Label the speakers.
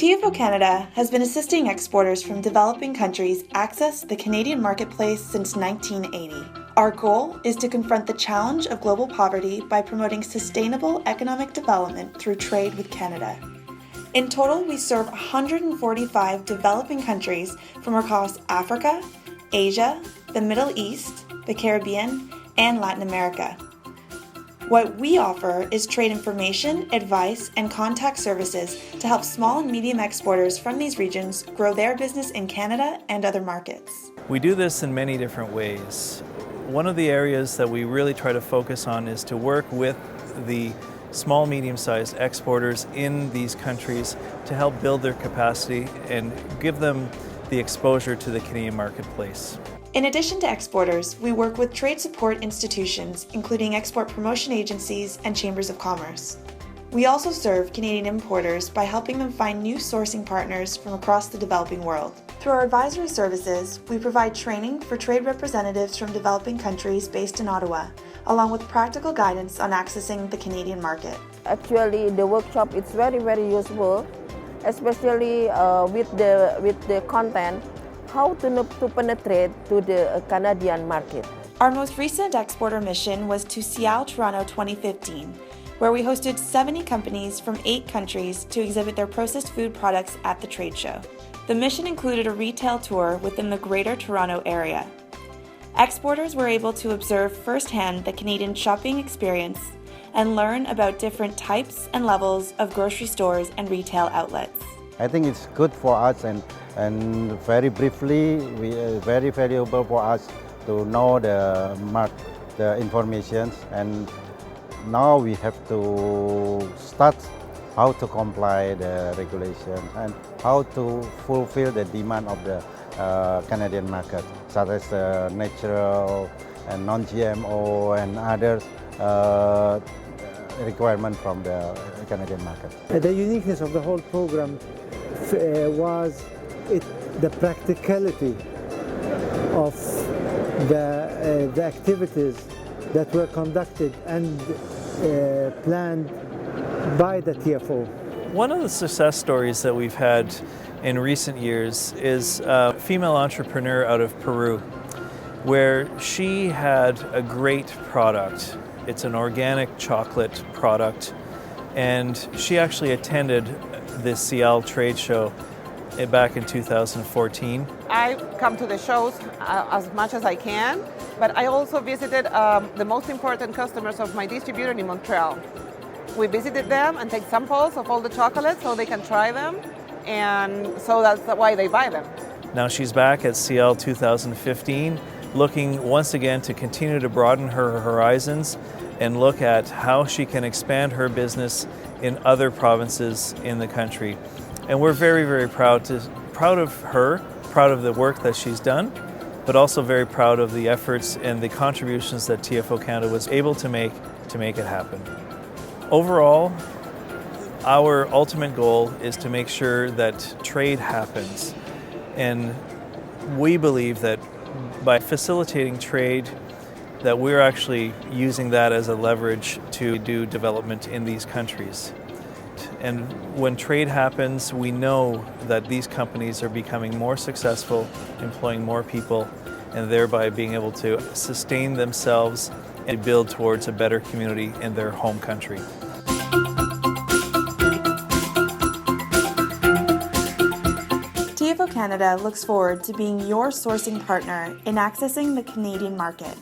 Speaker 1: TFO Canada has been assisting exporters from developing countries access the Canadian marketplace since 1980. Our goal is to confront the challenge of global poverty by promoting sustainable economic development through trade with Canada. In total, we serve 145 developing countries from across Africa, Asia, the Middle East, the Caribbean, and Latin America. What we offer is trade information, advice, and contact services to help small and medium exporters from these regions grow their business in Canada and other markets.
Speaker 2: We do this in many different ways. One of the areas that we really try to focus on is to work with the small, medium-sized exporters in these countries to help build their capacity and give them the exposure to the Canadian marketplace.
Speaker 1: In addition to exporters, we work with trade support institutions, including export promotion agencies and chambers of commerce. We also serve Canadian importers by helping them find new sourcing partners from across the developing world. Through our advisory services, we provide training for trade representatives from developing countries based in Ottawa, along with practical guidance on accessing the Canadian market.
Speaker 3: Actually, the workshop is very useful, especially with the content, how to penetrate to the Canadian market.
Speaker 1: Our most recent exporter mission was to Seattle, Toronto 2015, where we hosted 70 companies from 8 countries to exhibit their processed food products at the trade show. The mission included a retail tour within the Greater Toronto area. Exporters were able to observe firsthand the Canadian shopping experience and learn about different types and levels of grocery stores and retail outlets.
Speaker 4: I think it's good for us and very briefly, very valuable for us to know the information, and now we have to start how to comply the regulation and how to fulfill the demand of the Canadian market, such as natural and non-GMO and others requirement from the Canadian market.
Speaker 5: The uniqueness of the whole program was the practicality of the activities that were conducted and planned by the TFO.
Speaker 2: One of the success stories that we've had in recent years is a female entrepreneur out of Peru, where she had a great product. It's an organic chocolate product, and she actually attended the Seattle trade show back in 2014.
Speaker 6: I come to the shows as much as I can, but I also visited the most important customers of my distributor in Montreal. We visited them and take samples of all the chocolates so they can try them, and so that's why they buy them.
Speaker 2: Now she's back at Seattle 2015, looking once again to continue to broaden her horizons and look at how she can expand her business in other provinces in the country. And we're very proud of her, proud of the work that she's done, but also very proud of the efforts and the contributions that TFO Canada was able to make it happen. Overall, our ultimate goal is to make sure that trade happens. And we believe that by facilitating trade, that we're actually using that as a leverage to do development in these countries. And when trade happens, we know that these companies are becoming more successful, employing more people, and thereby being able to sustain themselves and build towards a better community in their home country.
Speaker 1: TFO Canada looks forward to being your sourcing partner in accessing the Canadian market.